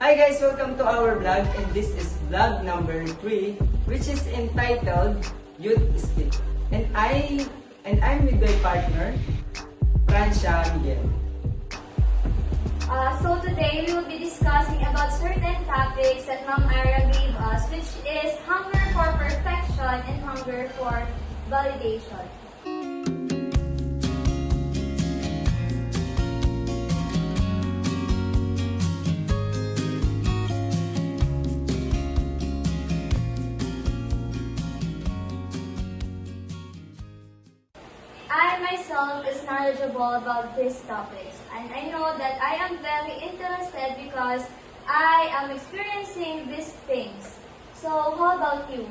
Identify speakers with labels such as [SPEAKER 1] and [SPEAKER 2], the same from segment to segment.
[SPEAKER 1] Hi guys, welcome to our vlog, and this is vlog number 3, which is entitled Youth Speak. And I'm with my partner, Francia Miguel.
[SPEAKER 2] So today we will be discussing about certain topics that Ma'am Ira gave us, which is hunger for perfection and hunger for validation. I myself is knowledgeable about these topics, and I know that I am very interested because I am experiencing these things. So how about you?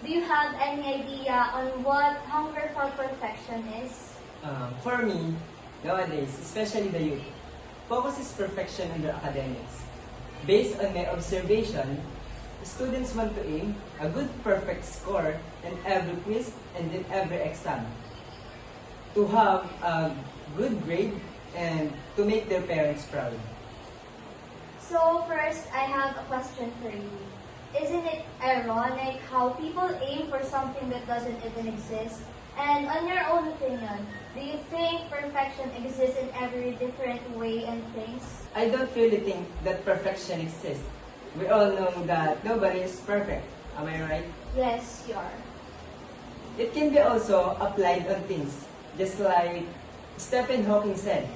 [SPEAKER 2] Do you have any idea on what hunger for perfection is?
[SPEAKER 1] For me, nowadays, especially the youth, focus is perfection in their academics. Based on my observation, students want to aim a good perfect score in every quiz and in every exam, to have a good grade and to make their parents proud.
[SPEAKER 2] So first, I have a question for you. Isn't it ironic how people aim for something that doesn't even exist? And on your own opinion, do you think perfection exists in every different way and things?
[SPEAKER 1] I don't really think that perfection exists. We all know that nobody is perfect. Am I right?
[SPEAKER 2] Yes, you are.
[SPEAKER 1] It can be also applied on things, just like Stephen Hawking said.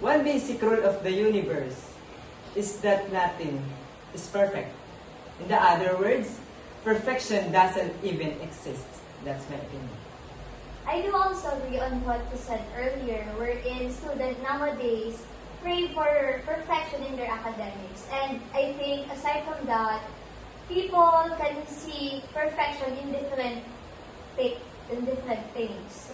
[SPEAKER 1] One basic rule of the universe is that nothing is perfect. In the other words, perfection doesn't even exist. That's my opinion.
[SPEAKER 2] I do also agree on what you said earlier, wherein students nowadays crave for perfection in their academics. And I think aside from that, people can see perfection in different things.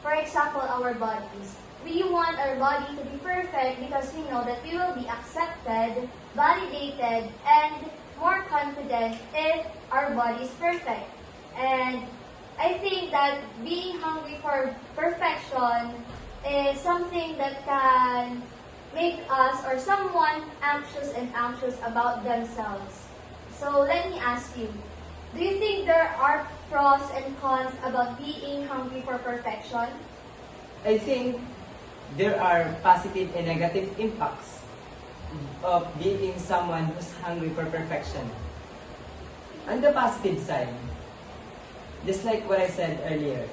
[SPEAKER 2] For example, our bodies. We want our body to be perfect because we know that we will be accepted, validated, and more confident if our body is perfect. And I think that being hungry for perfection is something that can make us or someone anxious about themselves. So let me ask you, do you think there are pros and cons about being hungry for perfection?
[SPEAKER 1] I think there are positive and negative impacts of being someone who's hungry for perfection. On the positive side, just like what I said earlier,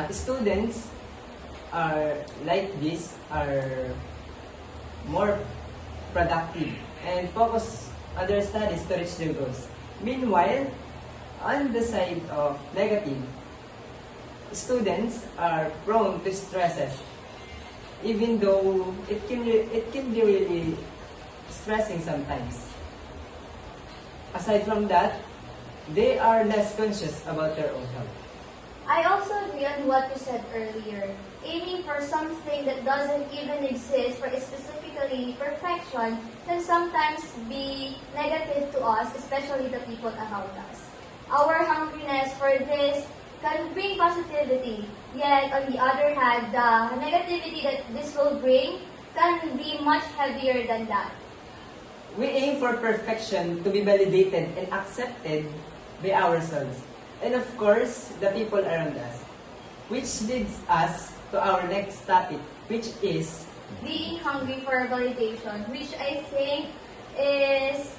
[SPEAKER 1] students are like this are more productive and focus on their studies to reach their goals. Meanwhile, on the side of negative, students are prone to stresses, even though it can be really stressing sometimes. Aside from that, they are less conscious about their own health.
[SPEAKER 2] I also agree on what you said earlier. Aiming for something that doesn't even exist, for specifically perfection, can sometimes be negative to us, especially the people around us. Our hungriness for this can bring positivity, yet on the other hand, the negativity that this will bring can be much heavier than that.
[SPEAKER 1] We aim for perfection to be validated and accepted by ourselves, and of course, the people around us. Which leads us to our next topic, which is
[SPEAKER 2] Being hungry for validation, which I think is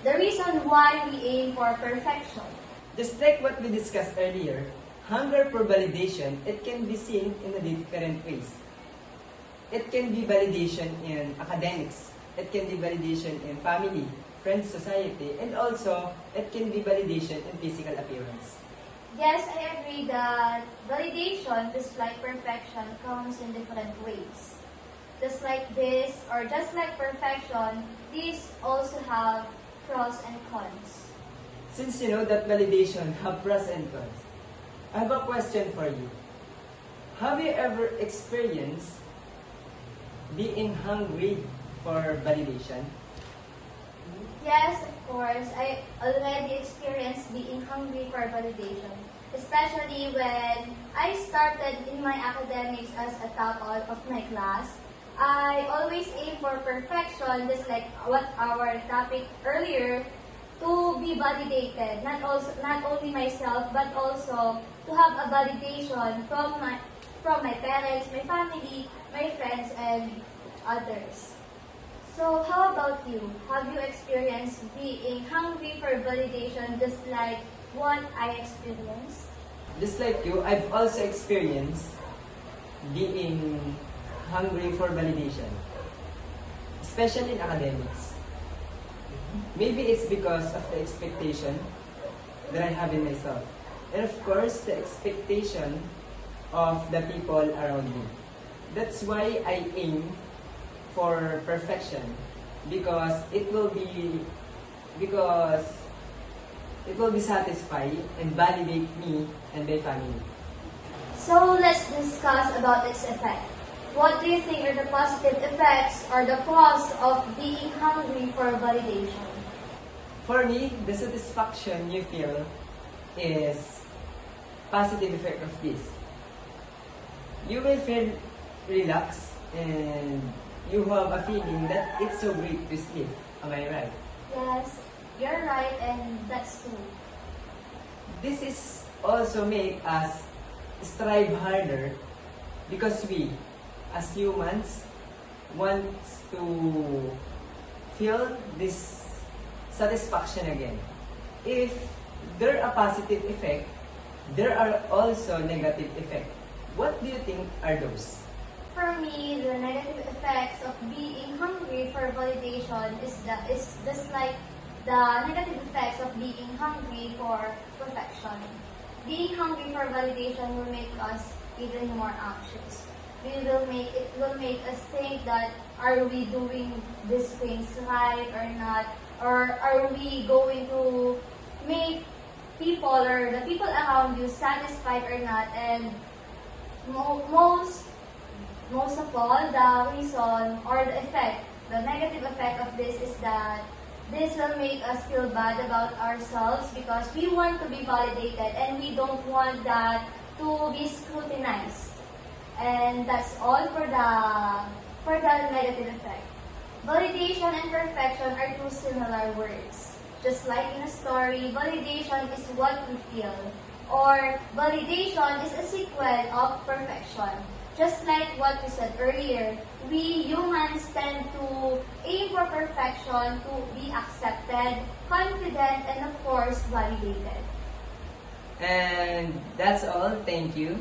[SPEAKER 2] the reason why we aim for perfection.
[SPEAKER 1] just like what we discussed earlier, hunger for validation, it can be seen in a different ways. It can be validation in academics, it can be validation in family, friends, society, and also it can be validation in physical appearance.
[SPEAKER 2] Yes, I agree that validation, just like perfection, comes in different ways. Just like this, or just like perfection, these also have pros and cons.
[SPEAKER 1] Since you know that validation have pros and cons, I have a question for you. Have you ever experienced being hungry for validation?
[SPEAKER 2] Yes, of course, I already experienced being hungry for validation, especially when I started in my academics as a top of my class. I always aim for perfection, just like what our topic earlier, to be validated. Not only myself, but also to have a validation from my parents, my family, my friends, and others. So how about you? Have you experienced being hungry for validation just like what I experienced?
[SPEAKER 1] Just like you, I've also experienced being hungry for validation, especially in academics. Maybe it's because of the expectation that I have in myself. And of course, the expectation of the people around me. That's why I aim for perfection because it will be satisfy and validate me and my family.
[SPEAKER 2] So let's discuss about its effect. What do you think are the positive effects or the pros of being hungry for validation?
[SPEAKER 1] For me, the satisfaction you feel is positive effect of this. You will feel relaxed and you have a feeling that it's so great to sleep. Am I right?
[SPEAKER 2] Yes, you're right, and that's true.
[SPEAKER 1] This is also make us strive harder because we, as humans, want to feel this satisfaction again. If there are positive effect, there are also negative effect. What do you think are those?
[SPEAKER 2] For me, the negative effects of being hungry for validation is just like the negative effects of being hungry for perfection. Being hungry for validation will make us even more anxious. It will make us think that are we doing these things right or not, or are we going to make people or the people around you satisfied or not, and most of all, the reason or the effect, the negative effect of this is that this will make us feel bad about ourselves because we want to be validated and we don't want that to be scrutinized. And that's all for the negative effect. Validation and perfection are two similar words. Just like in a story, validation is what we feel, or validation is a sequel of perfection. Just like what we said earlier, we humans tend to aim for perfection to be accepted, confident, and of course, validated.
[SPEAKER 1] And that's all. Thank you.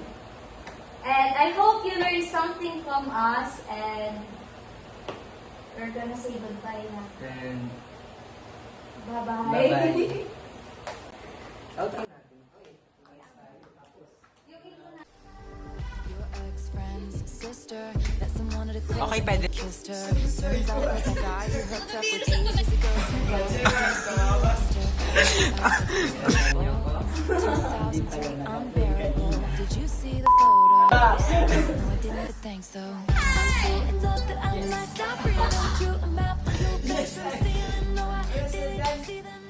[SPEAKER 2] And I hope you learned something from us, and we're gonna say goodbye na.
[SPEAKER 1] And
[SPEAKER 2] Bye-bye.
[SPEAKER 1] bye-bye. Okay.
[SPEAKER 3] Your ex-friend's sister that someone wanted to
[SPEAKER 1] Okay, pwede.
[SPEAKER 3] kissed her. Turns out it was the guy you hooked up with ages ago. Unbearable. Did you see the photo? No, I didn't, but thanks though. I'm so in love that I might stop breathing. Drew a map on your bedroom ceiling. No, I didn't see them.